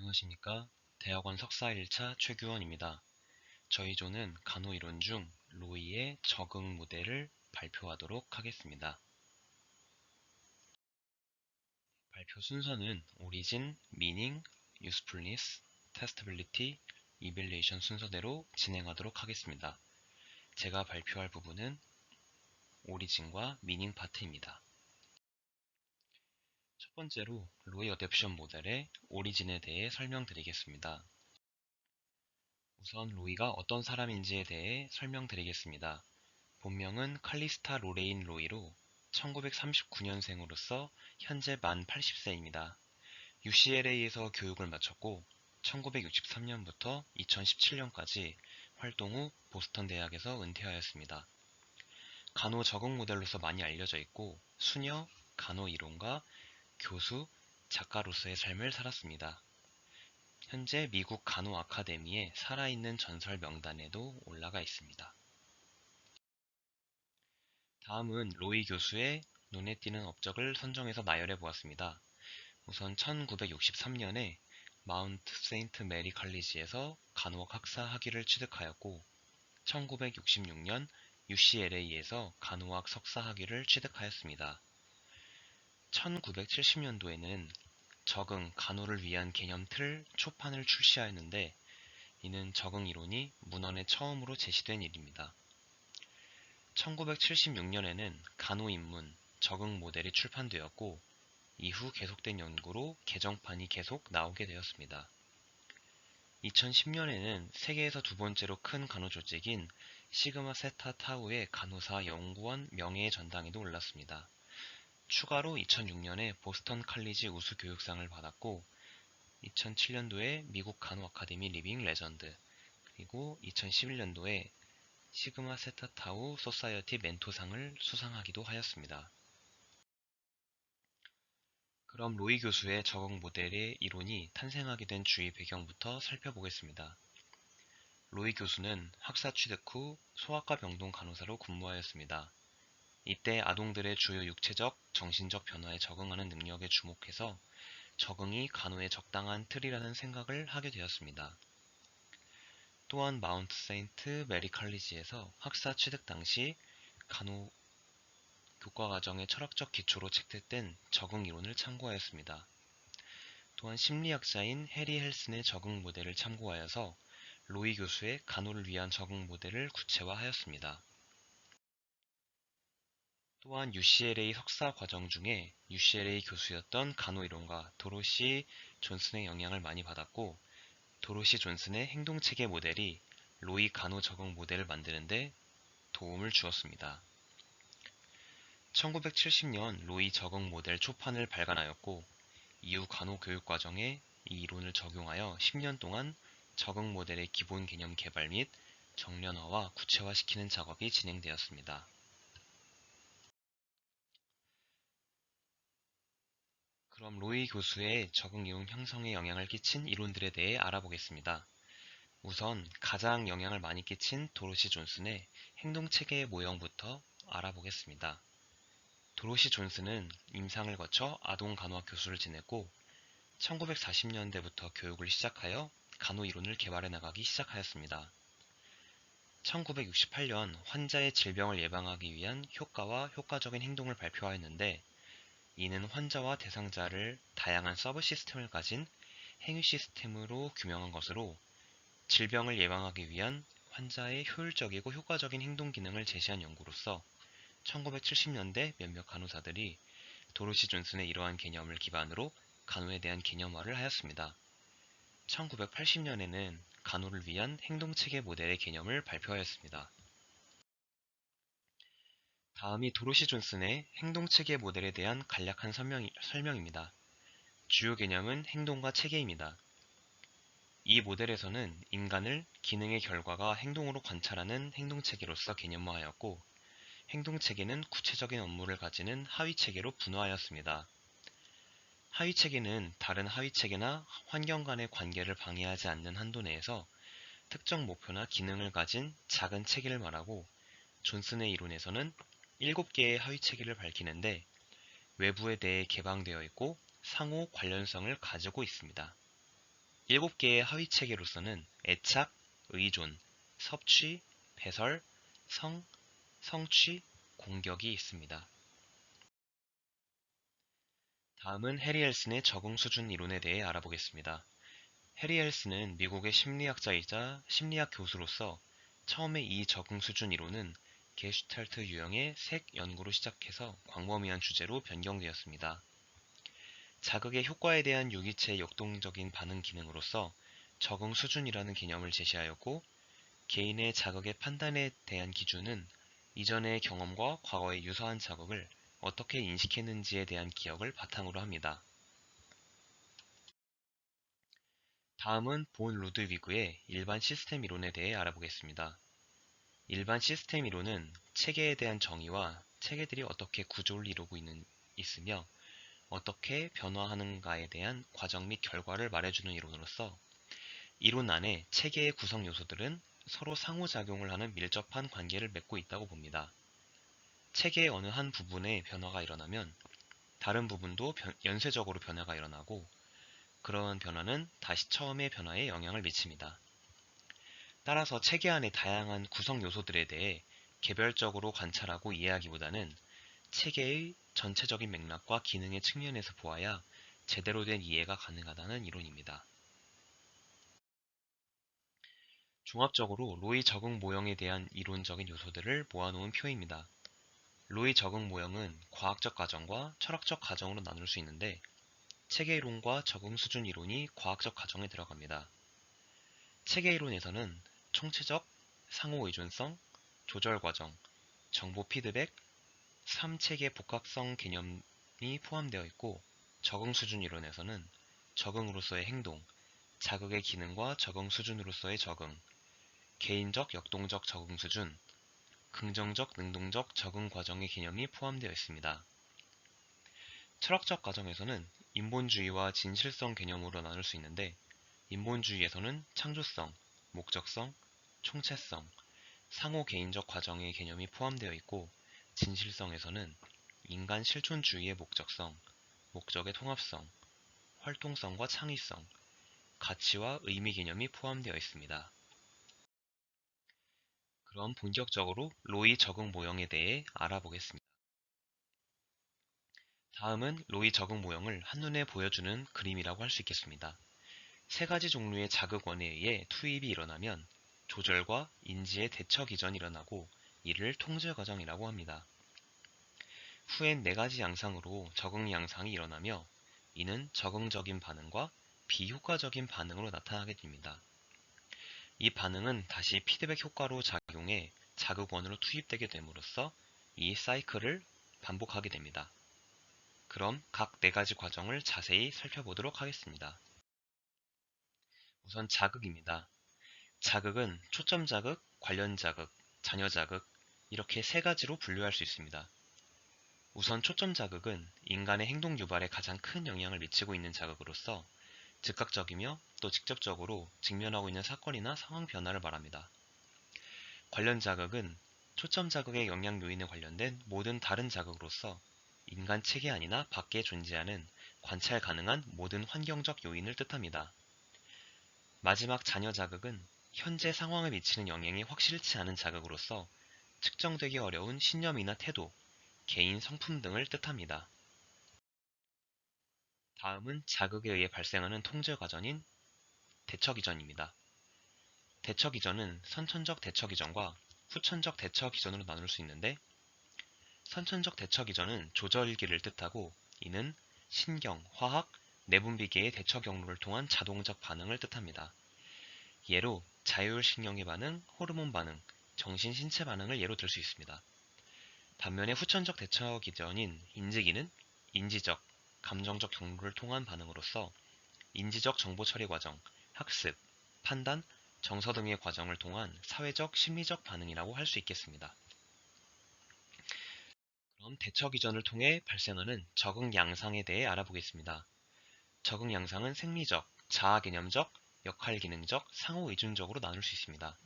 안녕하십니까. 대학원 석사 1차 최규원입니다. 저희 조는 간호 이론 중 로이의 적응 모델을 발표하도록 하겠습니다. 발표 순서는 오리진, 미닝, 유스풀니스, 테스터빌리티, 이밸리에이션 순서대로 진행하도록 하겠습니다. 제가 발표할 부분은 오리진과 미닝 파트입니다. 첫 번째로 로이 어댑션 모델의 오리진에 대해 설명드리겠습니다. 우선 로이가 어떤 사람인지에 대해 설명드리겠습니다. 본명은 칼리스타 로레인 로이로 1939년생으로서 현재 만 80세입니다. UCLA에서 교육을 마쳤고 1963년부터 2017년까지 활동 후 보스턴 대학에서 은퇴하였습니다. 간호 적응 모델로서 많이 알려져 있고 수녀, 간호 이론가, 교수, 작가로서의 삶을 살았습니다. 현재 미국 간호 아카데미의 살아있는 전설 명단에도 올라가 있습니다. 다음은 로이 교수의 눈에 띄는 업적을 선정해서 나열해 보았습니다. 우선 1963년에 마운트 세인트 메리 칼리지에서 간호학 학사 학위를 취득하였고 1966년 UCLA에서 간호학 석사 학위를 취득하였습니다. 1970년도에는 적응, 간호를 위한 개념 틀 초판을 출시하였는데 이는 적응 이론이 문헌에 처음으로 제시된 일입니다. 1976년에는 간호 입문, 적응 모델이 출판되었고 이후 계속된 연구로 개정판이 계속 나오게 되었습니다. 2010년에는 세계에서 두 번째로 큰 간호 조직인 시그마 세타 타우의 간호사 연구원 명예의 전당에도 올랐습니다. 추가로 2006년에 보스턴 칼리지 우수 교육상을 받았고 2007년도에 미국 간호 아카데미 리빙 레전드, 그리고 2011년도에 시그마 세타 타우 소사이어티 멘토상을 수상하기도 하였습니다. 그럼 로이 교수의 적응 모델의 이론이 탄생하게 된 주의 배경부터 살펴보겠습니다. 로이 교수는 학사 취득 후 소아과 병동 간호사로 근무하였습니다. 이때 아동들의 주요 육체적, 정신적 변화에 적응하는 능력에 주목해서 적응이 간호의 적당한 틀이라는 생각을 하게 되었습니다. 또한 마운트 세인트 메리 칼리지에서 학사 취득 당시 간호 교과과정의 철학적 기초로 채택된 적응 이론을 참고하였습니다. 또한 심리학자인 해리 헬슨의 적응 모델을 참고하여서 로이 교수의 간호를 위한 적응 모델을 구체화하였습니다. 또한 UCLA 석사 과정 중에 UCLA 교수였던 간호이론가 도로시 존슨의 영향을 많이 받았고 도로시 존슨의 행동체계 모델이 로이 간호 적응 모델을 만드는 데 도움을 주었습니다. 1970년 로이 적응 모델 초판을 발간하였고 이후 간호 교육 과정에 이 이론을 적용하여 10년 동안 적응 모델의 기본 개념 개발 및 정련화와 구체화시키는 작업이 진행되었습니다. 그럼 로이 교수의 적응 이론 형성에 영향을 끼친 이론들에 대해 알아보겠습니다. 우선 가장 영향을 많이 끼친 도로시 존슨의 행동체계의 모형부터 알아보겠습니다. 도로시 존슨은 임상을 거쳐 아동 간호학 교수를 지냈고 1940년대부터 교육을 시작하여 간호 이론을 개발해 나가기 시작하였습니다. 1968년 환자의 질병을 예방하기 위한 효과와 효과적인 행동을 발표하였는데 이는 환자와 대상자를 다양한 서브 시스템을 가진 행위 시스템으로 규명한 것으로 질병을 예방하기 위한 환자의 효율적이고 효과적인 행동 기능을 제시한 연구로서 1970년대 몇몇 간호사들이 도로시 존슨의 이러한 개념을 기반으로 간호에 대한 개념화를 하였습니다. 1980년에는 간호를 위한 행동체계 모델의 개념을 발표하였습니다. 다음이 도로시 존슨의 행동체계 모델에 대한 간략한 설명입니다. 주요 개념은 행동과 체계입니다. 이 모델에서는 인간을 기능의 결과가 행동으로 관찰하는 행동체계로서 개념화하였고 행동체계는 구체적인 업무를 가지는 하위체계로 분화하였습니다. 하위체계는 다른 하위체계나 환경 간의 관계를 방해하지 않는 한도 내에서 특정 목표나 기능을 가진 작은 체계를 말하고 존슨의 이론에서는 7개의 하위체계를 밝히는데 외부에 대해 개방되어 있고 상호 관련성을 가지고 있습니다. 7개의 하위 체계로서는 애착, 의존, 섭취, 배설, 성, 성취, 공격이 있습니다. 다음은 해리 헬슨의 적응 수준 이론에 대해 알아보겠습니다. 해리 헬슨은 미국의 심리학자이자 심리학 교수로서 처음에 이 적응 수준 이론은 게슈탈트 유형의 색 연구로 시작해서 광범위한 주제로 변경되었습니다. 자극의 효과에 대한 유기체의 역동적인 반응 기능으로서 적응 수준이라는 개념을 제시하였고, 개인의 자극의 판단에 대한 기준은 이전의 경험과 과거의 유사한 자극을 어떻게 인식했는지에 대한 기억을 바탕으로 합니다. 다음은 본 루드위그의 일반 시스템 이론에 대해 알아보겠습니다. 일반 시스템 이론은 체계에 대한 정의와 체계들이 어떻게 구조를 이루고 있으며 어떻게 변화하는가에 대한 과정 및 결과를 말해주는 이론으로서, 이론 안에 체계의 구성 요소들은 서로 상호작용을 하는 밀접한 관계를 맺고 있다고 봅니다. 체계의 어느 한 부분에 변화가 일어나면 다른 부분도 연쇄적으로 변화가 일어나고, 그러한 변화는 다시 처음의 변화에 영향을 미칩니다. 따라서 체계 안의 다양한 구성 요소들에 대해 개별적으로 관찰하고 이해하기보다는 체계의 전체적인 맥락과 기능의 측면에서 보아야 제대로 된 이해가 가능하다는 이론입니다. 종합적으로 로이 적응 모형에 대한 이론적인 요소들을 모아놓은 표입니다. 로이 적응 모형은 과학적 가정과 철학적 가정으로 나눌 수 있는데, 체계 이론과 적응 수준 이론이 과학적 가정에 들어갑니다. 체계 이론에서는 총체적, 상호 의존성, 조절 과정, 정보 피드백, 3체계 복합성 개념이 포함되어 있고, 적응 수준 이론에서는 적응으로서의 행동, 자극의 기능과 적응 수준으로서의 적응, 개인적 역동적 적응 수준, 긍정적 능동적 적응 과정의 개념이 포함되어 있습니다. 철학적 과정에서는 인본주의와 진실성 개념으로 나눌 수 있는데, 인본주의에서는 창조성, 목적성, 총체성, 상호 개인적 과정의 개념이 포함되어 있고, 진실성에서는 인간 실존주의의 목적성, 목적의 통합성, 활동성과 창의성, 가치와 의미 개념이 포함되어 있습니다. 그럼 본격적으로 로이 적응 모형에 대해 알아보겠습니다. 다음은 로이 적응 모형을 한눈에 보여주는 그림이라고 할 수 있겠습니다. 세 가지 종류의 자극원에 의해 투입이 일어나면 조절과 인지의 대처 기전이 일어나고, 이를 통제 과정이라고 합니다. 후엔 네 가지 양상으로 적응 양상이 일어나며, 이는 적응적인 반응과 비효과적인 반응으로 나타나게 됩니다. 이 반응은 다시 피드백 효과로 작용해 자극원으로 투입되게 됨으로써 이 사이클을 반복하게 됩니다. 그럼 각 네 가지 과정을 자세히 살펴보도록 하겠습니다. 우선 자극입니다. 자극은 초점 자극, 관련 자극, 잔여 자극, 이렇게 세 가지로 분류할 수 있습니다. 우선 초점 자극은 인간의 행동 유발에 가장 큰 영향을 미치고 있는 자극으로서 즉각적이며 또 직접적으로 직면하고 있는 사건이나 상황 변화를 말합니다. 관련 자극은 초점 자극의 영향 요인에 관련된 모든 다른 자극으로서 인간 체계 안이나 밖에 존재하는 관찰 가능한 모든 환경적 요인을 뜻합니다. 마지막 잔여 자극은 현재 상황에 미치는 영향이 확실치 않은 자극으로서 측정되기 어려운 신념이나 태도, 개인 성품 등을 뜻합니다. 다음은 자극에 의해 발생하는 통제 과정인 대처 기전입니다. 대처 기전은 선천적 대처 기전과 후천적 대처 기전으로 나눌 수 있는데, 선천적 대처 기전은 조절기를 뜻하고, 이는 신경, 화학, 내분비계의 대처 경로를 통한 자동적 반응을 뜻합니다. 예로 자율신경계 반응, 호르몬 반응, 정신 신체 반응을 예로 들 수 있습니다. 반면에 후천적 대처 기전인 인지기는 인지적, 감정적 경로를 통한 반응으로서 인지적 정보 처리 과정, 학습, 판단, 정서 등의 과정을 통한 사회적, 심리적 반응이라고 할 수 있겠습니다. 그럼 대처 기전을 통해 발생하는 적응 양상에 대해 알아보겠습니다. 적응 양상은 생리적, 자아 개념적, 역할 기능적, 상호 의존적으로 나눌 수 있습니다.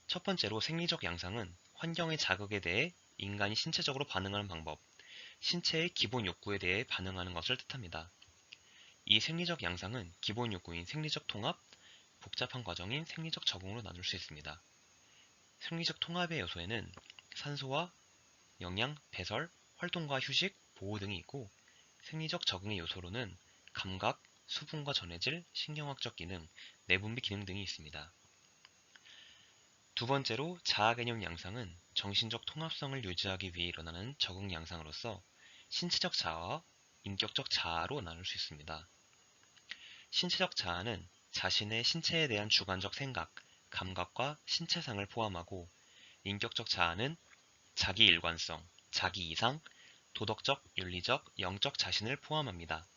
첫 번째로 생리적 양상은 환경의 자극에 대해 인간이 신체적으로 반응하는 방법, 신체의 기본 욕구에 대해 반응하는 것을 뜻합니다. 이 생리적 양상은 기본 욕구인 생리적 통합, 복잡한 과정인 생리적 적응으로 나눌 수 있습니다. 생리적 통합의 요소에는 산소와 영양, 배설, 활동과 휴식, 보호 등이 있고, 생리적 적응의 요소로는 감각, 수분과 전해질, 신경학적 기능, 내분비 기능 등이 있습니다. 두 번째로 자아 개념 양상은 정신적 통합성을 유지하기 위해 일어나는 적응 양상으로서 신체적 자아와 인격적 자아로 나눌 수 있습니다. 신체적 자아는 자신의 신체에 대한 주관적 생각, 감각과 신체상을 포함하고, 인격적 자아는 자기 일관성, 자기 이상, 도덕적, 윤리적, 영적 자신을 포함합니다.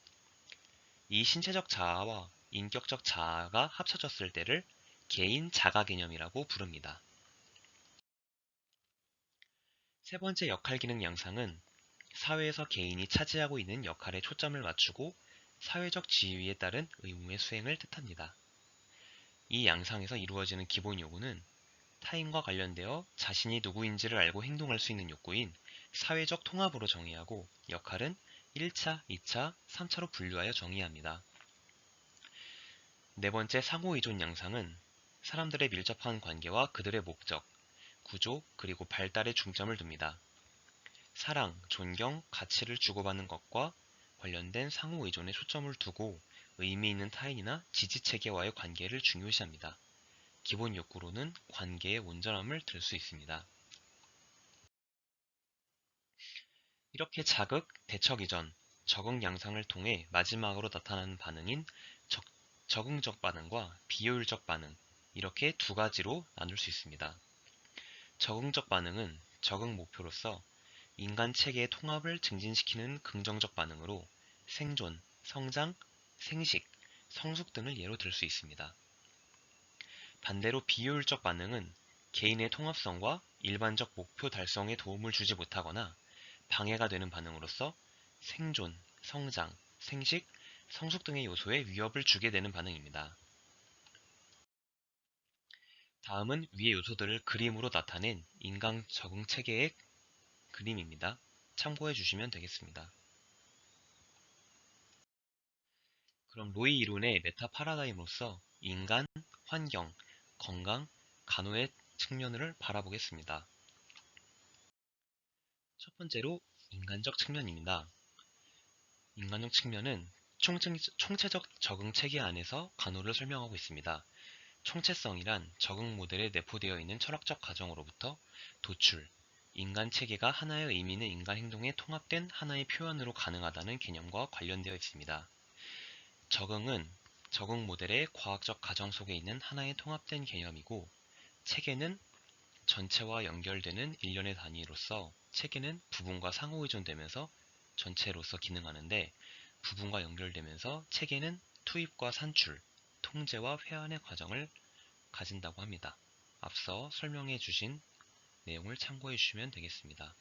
이 신체적 자아와 인격적 자아가 합쳐졌을 때를 개인 자가 개념이라고 부릅니다. 세 번째 역할 기능 양상은 사회에서 개인이 차지하고 있는 역할에 초점을 맞추고 사회적 지위에 따른 의무의 수행을 뜻합니다. 이 양상에서 이루어지는 기본 요구는 타인과 관련되어 자신이 누구인지를 알고 행동할 수 있는 욕구인 사회적 통합으로 정의하고, 역할은 1차, 2차, 3차로 분류하여 정의합니다. 네 번째 상호의존 양상은 사람들의 밀접한 관계와 그들의 목적, 구조, 그리고 발달에 중점을 둡니다. 사랑, 존경, 가치를 주고받는 것과 관련된 상호의존에 초점을 두고 의미 있는 타인이나 지지체계와의 관계를 중요시합니다. 기본 욕구로는 관계의 온전함을 들 수 있습니다. 이렇게 자극, 대척 이전, 적응 양상을 통해 마지막으로 나타나는 반응인 적응적 반응과 비효율적 반응, 이렇게 두 가지로 나눌 수 있습니다. 적응적 반응은 적응 목표로서 인간 체계의 통합을 증진시키는 긍정적 반응으로 생존, 성장, 생식, 성숙 등을 예로 들 수 있습니다. 반대로 비효율적 반응은 개인의 통합성과 일반적 목표 달성에 도움을 주지 못하거나 방해가 되는 반응으로서 생존, 성장, 생식, 성숙 등의 요소에 위협을 주게 되는 반응입니다. 다음은 위의 요소들을 그림으로 나타낸 인간 적응 체계의 그림입니다. 참고해 주시면 되겠습니다. 그럼 로이 이론의 메타 파라다임으로서 인간, 환경, 건강, 간호의 측면을 바라보겠습니다. 첫 번째로 인간적 측면입니다. 인간적 측면은 총체적 적응 체계 안에서 간호를 설명하고 있습니다. 총체성이란 적응 모델에 내포되어 있는 철학적 가정으로부터 도출, 인간 체계가 하나의 의미 있는 인간 행동에 통합된 하나의 표현으로 가능하다는 개념과 관련되어 있습니다. 적응은 적응 모델의 과학적 가정 속에 있는 하나의 통합된 개념이고, 체계는 전체와 연결되는 일련의 단위로서 체계는 부분과 상호의존되면서 전체로서 기능하는데, 부분과 연결되면서 체계는 투입과 산출, 통제와 회한의 과정을 가진다고 합니다. 앞서 설명해 주신 내용을 참고해 주시면 되겠습니다.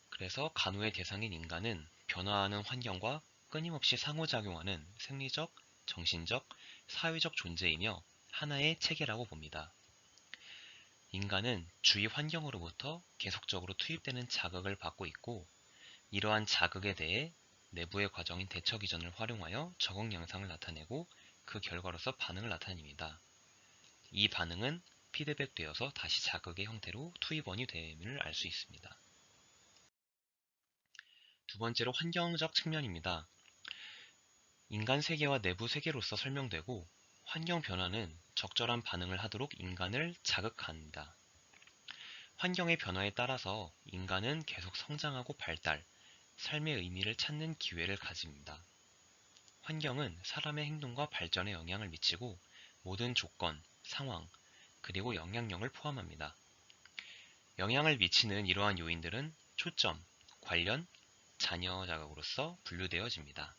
그래서 간호의 대상인 인간은 변화하는 환경과 끊임없이 상호작용하는 생리적, 정신적, 사회적 존재이며 하나의 체계라고 봅니다. 인간은 주위 환경으로부터 계속적으로 투입되는 자극을 받고 있고, 이러한 자극에 대해 내부의 과정인 대척 이전을 활용하여 적응 양상을 나타내고 그 결과로서 반응을 나타냅니다. 이 반응은 피드백되어서 다시 자극의 형태로 투입원이 됨을 알 수 있습니다. 두 번째로 환경적 측면입니다. 인간 세계와 내부 세계로서 설명되고, 환경 변화는 적절한 반응을 하도록 인간을 자극합니다. 환경의 변화에 따라서 인간은 계속 성장하고 발달, 삶의 의미를 찾는 기회를 가집니다. 환경은 사람의 행동과 발전에 영향을 미치고 모든 조건, 상황, 그리고 영향력을 포함합니다. 영향을 미치는 이러한 요인들은 초점, 관련, 잔여 자극으로서 분류되어집니다.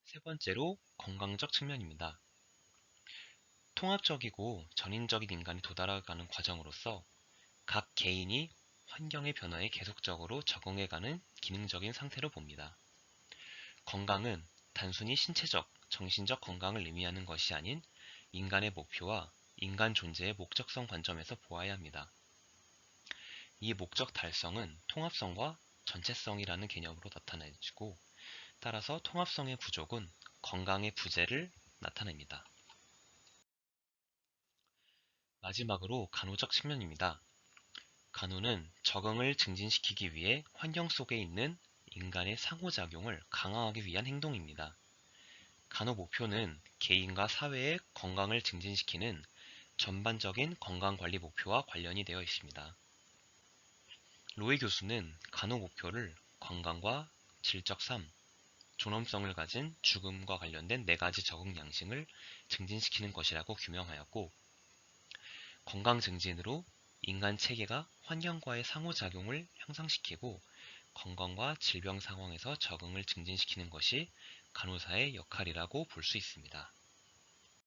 세 번째로 건강적 측면입니다. 통합적이고 전인적인 인간이 도달해가는 과정으로서 각 개인이 환경의 변화에 계속적으로 적응해가는 기능적인 상태로 봅니다. 건강은 단순히 신체적, 정신적 건강을 의미하는 것이 아닌 인간의 목표와 인간 존재의 목적성 관점에서 보아야 합니다. 이 목적 달성은 통합성과 전체성이라는 개념으로 나타내지고, 따라서 통합성의 부족은 건강의 부재를 나타냅니다. 마지막으로 간호적 측면입니다. 간호는 적응을 증진시키기 위해 환경 속에 있는 인간의 상호작용을 강화하기 위한 행동입니다. 간호 목표는 개인과 사회의 건강을 증진시키는 전반적인 건강관리 목표와 관련이 되어 있습니다. 로이 교수는 간호 목표를 건강과 질적 삶, 존엄성을 가진 죽음과 관련된 4가지 적응 양식을 증진시키는 것이라고 규명하였고, 건강 증진으로 인간 체계가 환경과의 상호작용을 향상시키고 건강과 질병 상황에서 적응을 증진시키는 것이 간호사의 역할이라고 볼 수 있습니다.